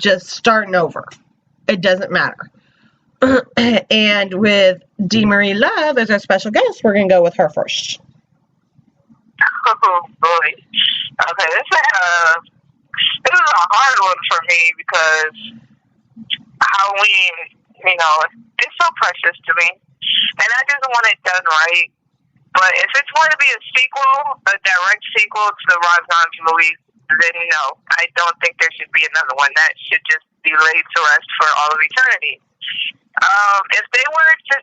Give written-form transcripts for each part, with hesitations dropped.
just starting over. It doesn't matter. And with DMireluv as our special guest, we're going to go with her first. Oh, boy. Okay, this is a hard one for me because Halloween, it's so precious to me. And I just want it done right. But if it's going to be a sequel, a direct sequel to the Rob Zombie movie, then no. I don't think there should be another one. That should just be laid to rest for all of eternity. If they were to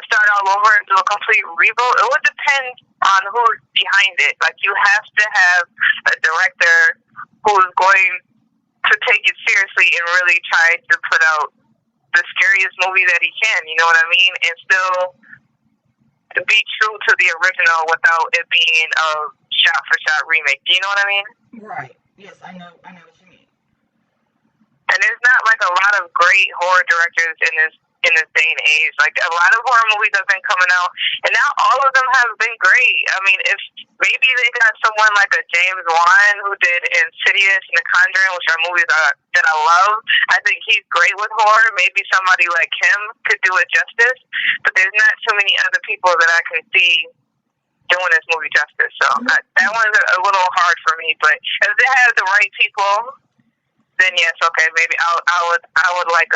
start all over and do a complete reboot, it would depend on who's behind it. Like, you have to have a director who's going to take it seriously and really try to put out the scariest movie that he can, you know what I mean? And still be true to the original without it being a shot-for-shot remake. Do you know what I mean? Right. Yes, I know what you mean. And there's not like a lot of great horror directors in this day and age. Like, a lot of horror movies have been coming out, and now all of them have been great. I mean, if maybe they got someone like a James Wan who did Insidious and The Conjuring, which are movies that I love. I think he's great with horror. Maybe somebody like him could do it justice, but there's not too many other people that I can see doing this movie justice. So that one's a little hard for me. But if they have the right people, then yes, okay, maybe I would like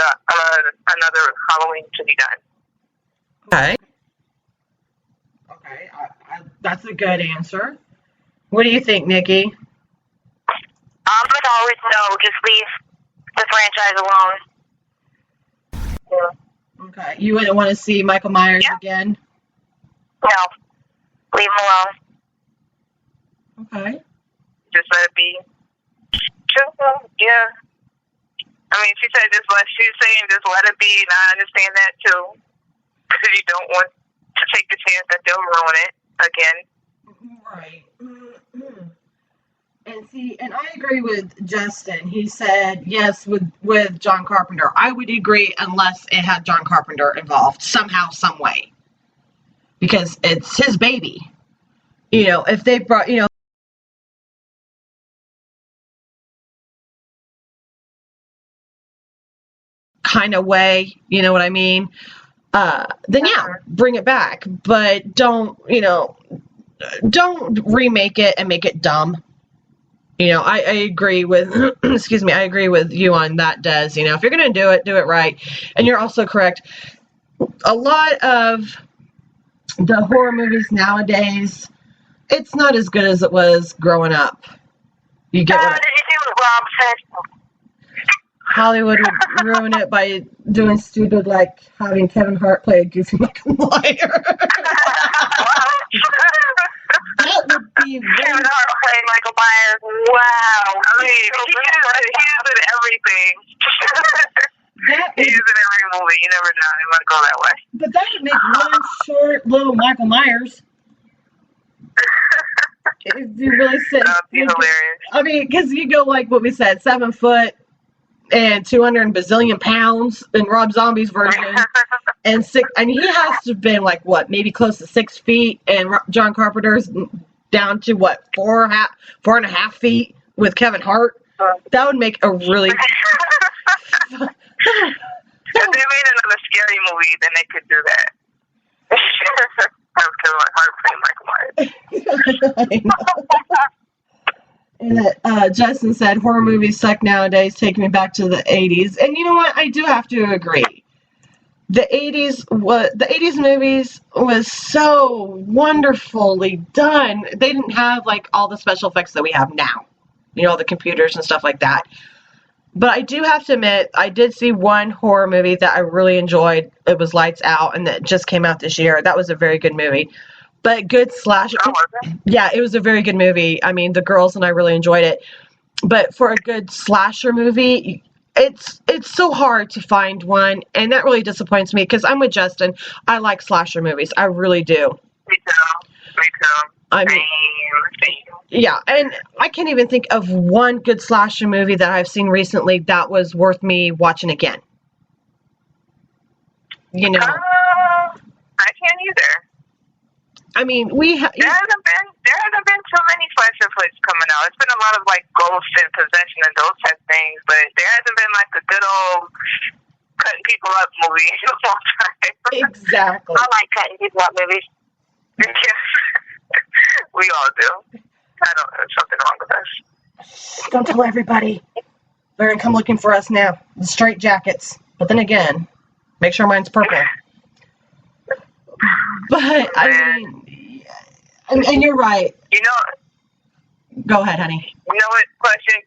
another Halloween to be done. Okay. Okay, that's a good answer. What do you think, Nikki? As always, no. Just leave the franchise alone. Yeah. Okay, you wouldn't want to see Michael Myers again? No, leave him alone. Okay. Just let it be. Yeah. I mean, she's saying just let it be, and I understand that too. Because you don't want to take the chance that they'll ruin it again. Right. And I agree with Justin. He said yes with John Carpenter. I would agree unless it had John Carpenter involved somehow, some way. Because it's his baby. If they brought, kind of way, you know what I mean? Then yeah, bring it back. But don't remake it and make it dumb. I agree with, I agree with you on that, Des. If you're going to do it right. And you're also correct. A lot of the horror movies nowadays, it's not as good as it was growing up. You get what did you see what Rob said? Hollywood would ruin it by doing stupid, like having Kevin Hart play a goofy Michael Myers. That would be Kevin Hart playing Michael Myers. Wow. I mean, he's in everything. He's in every movie. You never know. It might go that way. But that would make one short little Michael Myers. If you really sit. That would be hilarious. I mean, because you go like what we said, 7 foot and 200 bazillion pounds in Rob Zombie's version, and he has to have been like what, maybe close to 6 feet, and John Carpenter's down to what, 4.5 feet with Kevin Hart. That would make a really. If they made another scary movie, then they could do that. Have Kevin Hart playing Michael Myers. And Justin said horror movies suck nowadays, take me back to the 80s. And you know what? I do have to agree. The 80s movies was so wonderfully done. They didn't have like all the special effects that we have now. The computers and stuff like that. But I do have to admit, I did see one horror movie that I really enjoyed. It was Lights Out, and that just came out this year. That was a very good movie. But good slasher. Yeah, it was a very good movie. I mean, the girls and I really enjoyed it. But for a good slasher movie, it's so hard to find one, and that really disappoints me because I'm with Justin. I like slasher movies. I really do. Me too. I mean, yeah, and I can't even think of one good slasher movie that I've seen recently that was worth me watching again. I can't either. I mean, There hasn't been so many slasher flicks coming out. It's been a lot of like ghost and possession and those type of things, but there hasn't been like a good old cutting people up movie in a long time. Exactly. I like cutting people up movies. We all do. There's something wrong with us. Don't tell everybody. They're gonna come looking for us now. The straight jackets. But then again, make sure mine's purple. But I mean, and you're right. You know. Go ahead, honey. You know what question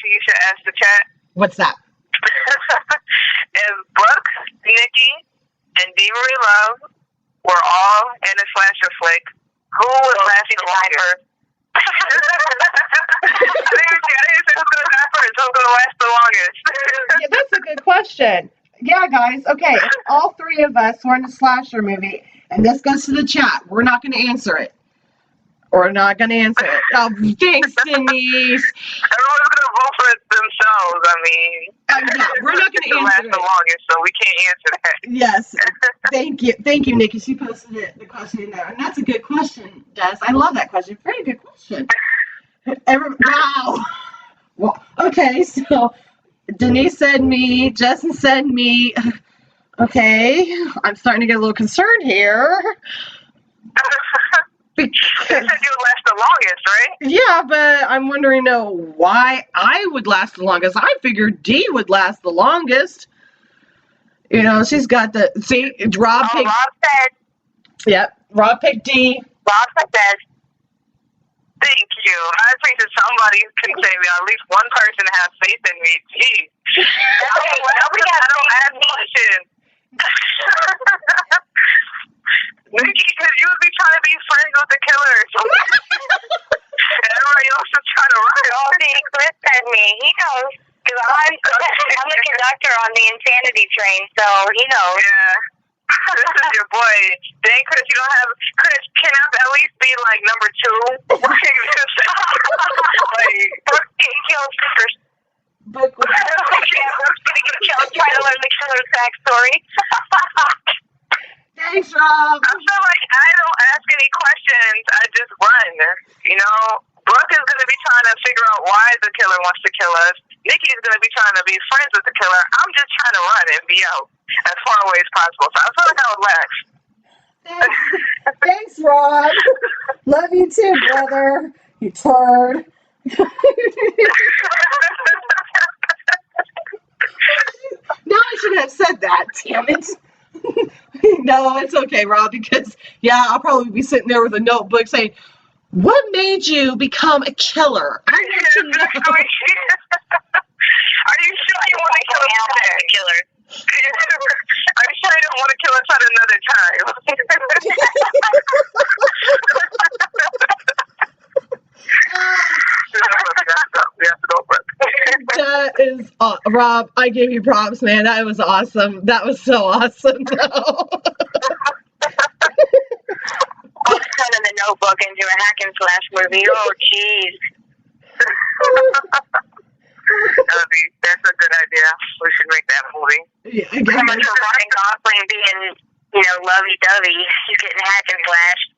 you should ask the chat? What's that? If Brooke, Nikki, and DMireluv were all in a slasher flick, who would last the longest? I didn't say who's gonna die first. Who's gonna last the longest? Yeah, that's a good question. Yeah, guys. Okay, if all three of us were in a slasher movie, and this goes to the chat, we're not going to answer it. We're not going to answer it. Oh, thanks, Denise. Everyone's gonna vote for themselves. I mean, Yeah, we're not going to answer last it. the longest, so we can't answer that. Yes. Thank you, Nikki. She posted the question in there, and that's a good question, Des. I love that question. Very good question. Wow. Well, okay, so Denise said me. Justin said me. Okay, I'm starting to get a little concerned here. You said you would last the longest, right? Yeah, but I'm wondering why I would last the longest. I figured D would last the longest. You know, she's got the Rob picked. Rob said. Yep, Rob picked D. Rob said. Thank you. I appreciate somebody can say me. At least one person has faith in me. Gee. I don't ask questions. Nikki, because you would be trying to be friends with the killer. And everybody else is trying to run it all. See, Chris said me. He knows. Because I'm the conductor on the insanity train, so he knows. Yeah. This is your boy. Dang, Chris, you don't have... Chris, can I at least be, like, number 2? Like, Brooke kills Chris. Brooke was Trying to learn the killer's backstory. Thanks, Rob. I feel like I don't ask any questions. I just run. You know, Brooke is going to be trying to figure out why the killer wants to kill us. Nikki is going to be trying to be friends with the killer. I'm just trying to run and be out as far away as possible. So I feel like I would last. Thanks, Rob. Love you too, brother. You turd. No, I should have said that. Damn it. No, it's okay, Rob, because, yeah, I'll probably be sitting there with a notebook saying, what made you become a killer? I want to know. Are you sure you want to kill us today? Are you sure you don't want to kill us at another time? We have to go for it. That is, Rob, I give you props, man. That was awesome. That was so awesome, though. I'm turning the notebook into a hack and slash movie. Oh, jeez. That's a good idea. We should make that movie. Yeah, I So much guess. for Ryan Gosling being, lovey-dovey. He's getting hack and slashed.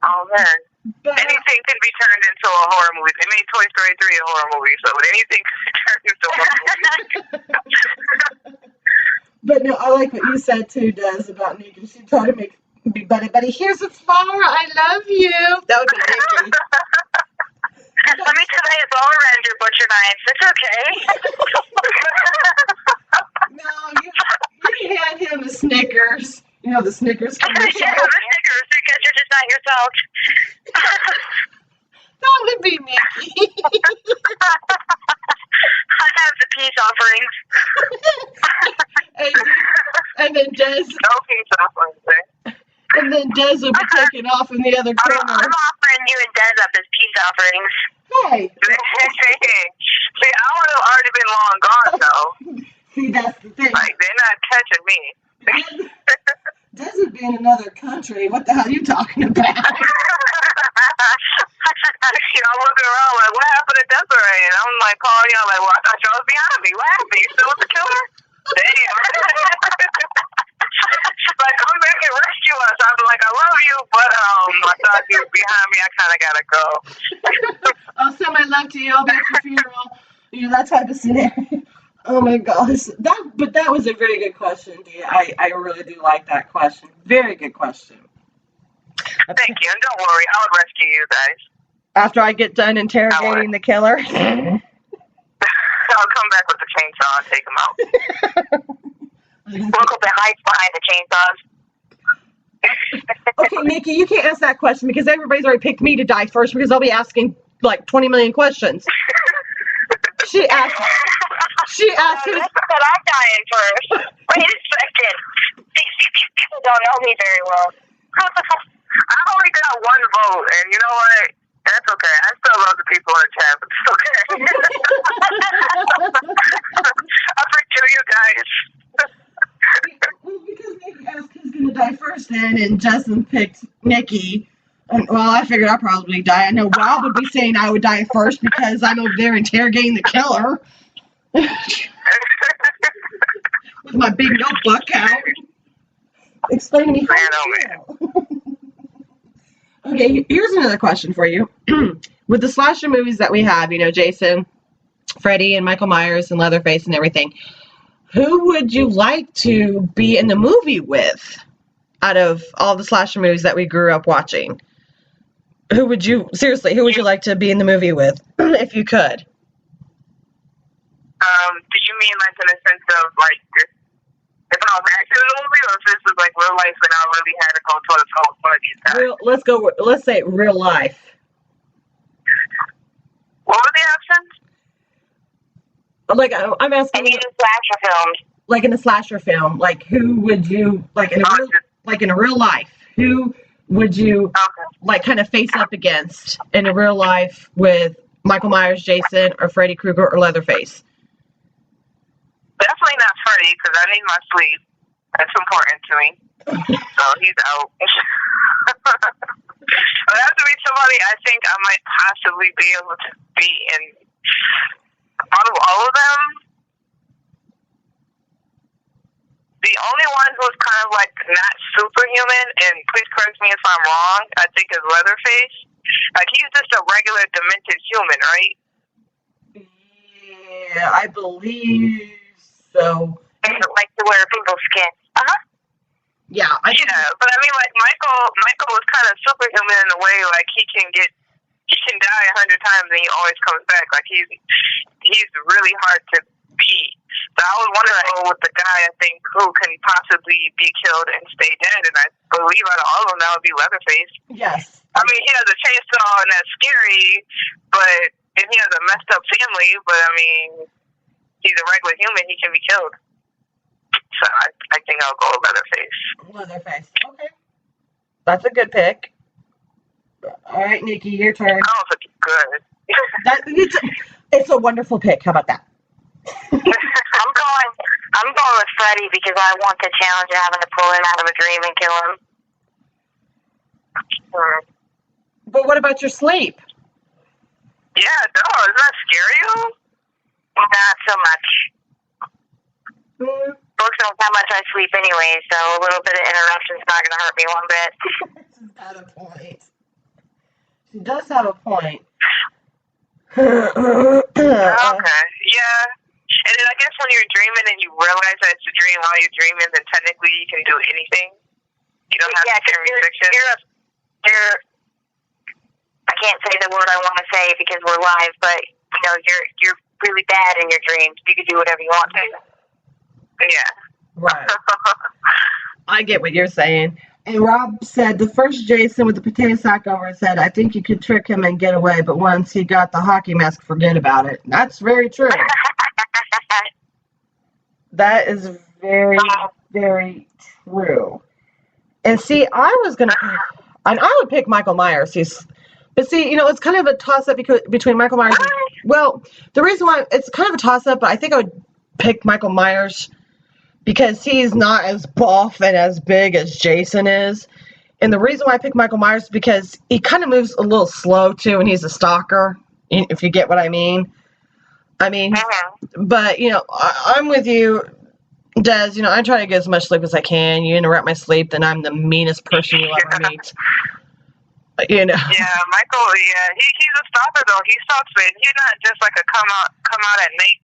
Oh, man. But, Anything can be turned into a horror movie. They made Toy Story 3 a horror movie, so anything can be turned into a horror movie. but no, I like what you said, too, Des, about Nikki. She tried to make me buddy. Here's a flower. I love you. That would be Nikki. Let me tell you, it's all around your butcher knives. It's okay. No, you hand him the Snickers. You know, the Snickers commercial. Yeah, the Snickers, because you're just not yourself. That would be Nikki. I have the peace offerings. and then Des. No peace offerings, eh? And then Des would be taken off in the other I'm corner. offering you and Des up as peace offerings. Hey. See, I would have already been long gone, though. See, that's the thing. Like, they're not catching me. Des would be in another country. What the hell are you talking about? I'm looking around like, what happened to Desiree? And I'm like calling y'all like, well, I thought y'all was behind me. What happened? You still with the killer? Damn. like, come back and rescue us. I'm like, I love you, but I thought you were behind me. I kind of gotta go. I'll send my love to you. I'll be at your funeral. You know, that type of scenario. Oh my gosh, that was a very good question, Dee. I really do like that question. Very good question. Thank you, and don't worry, I would rescue you guys. After I get done interrogating the killer, I'll come back with the chainsaw and take him out. Brooke will be hides behind the chainsaws. Okay, Nikki, you can't ask that question because everybody's already picked me to die first because I'll be asking like 20 million questions. She asked who. But I'm dying first. Wait a second. You don't know me very well. I only got one vote, and you know what? That's okay. I still love the people in the chat, but it's okay. I forgive you guys. Well, because Nikki asked who's going to die first then, and Justin picked Nikki. And, well, I figured I'd probably die. I know Rob would be saying I would die first because I'm over there interrogating the killer. With my big notebook out. Explain to me how you feel. Okay, here's another question for you. With the slasher movies that we have, you know, Jason, Freddy, and Michael Myers, and Leatherface, and everything, who would you like to be in the movie with out of all the slasher movies that we grew up watching? Who would you like to be in the movie with, if you could? Did you mean like in the sense of like if I was actually in the movie, or if this was like real life and I really had to go toe to toe with one of these guys? Let's say real life. What were the options? Like I'm asking. And in slasher films. Like in a slasher film, like who would you like in a real life? Who would you like kind of face up against in a real life with Michael Myers, Jason, or Freddy Krueger, or Leatherface? Definitely not Freddy, because I need my sleep. That's important to me. So he's out. But it has to be somebody I think I might possibly be able to be in. Out of all of them, the only one who's kind of like not superhuman, and please correct me if I'm wrong, I think is Leatherface. Like, he's just a regular demented human, right? Yeah, I believe so. And like to wear people's skin. Yeah, but I mean, like, Michael was kind of superhuman in a way, like, he can die 100 times and he always comes back. Like, he's really hard to beat. So I would want to go with the guy, I think, who can possibly be killed and stay dead, and I believe out of all of them, that would be Leatherface. Yes. I mean, he has a chainsaw, and that's scary, and he has a messed up family, but, I mean, he's a regular human, he can be killed. So I think I'll go with Leatherface. Leatherface. Okay. That's a good pick. All right, Nikki, your turn. I don't think it's good. It's a wonderful pick. How about that? I'm going with Freddy because I want the challenge of having to pull him out of a dream and kill him. But what about your sleep? Yeah, no, isn't that scary? Not so much. Brooke knows how much I sleep anyway, so a little bit of interruption's not going to hurt me one bit. She's got a point. She does have a point. Okay, yeah. And then I guess when you're dreaming and you realize that it's a dream while you're dreaming, then technically you can do anything. You don't have to restriction. I can't say the word I want to say because we're live, but you're really bad in your dreams. You can do whatever you want to. Yeah. Right. I get what you're saying. And Rob said the first Jason with the potato sack over his head, I think you could trick him and get away, but once he got the hockey mask, forget about it. That's very true. That is very, very true. And see, I would pick Michael Myers. But see, it's kind of a toss-up between Michael Myers and, well, the reason why it's kind of a toss-up, but I think I would pick Michael Myers because he's not as buff and as big as Jason is. And the reason why I pick Michael Myers is because he kind of moves a little slow, too, and he's a stalker, if you get what I mean. But, I'm with you. Des, you know, I try to get as much sleep as I can. You interrupt my sleep, then I'm the meanest person you'll ever meet. You know. Yeah, Michael. Yeah, he's a stopper though. He stops it. He's not just like a come out at night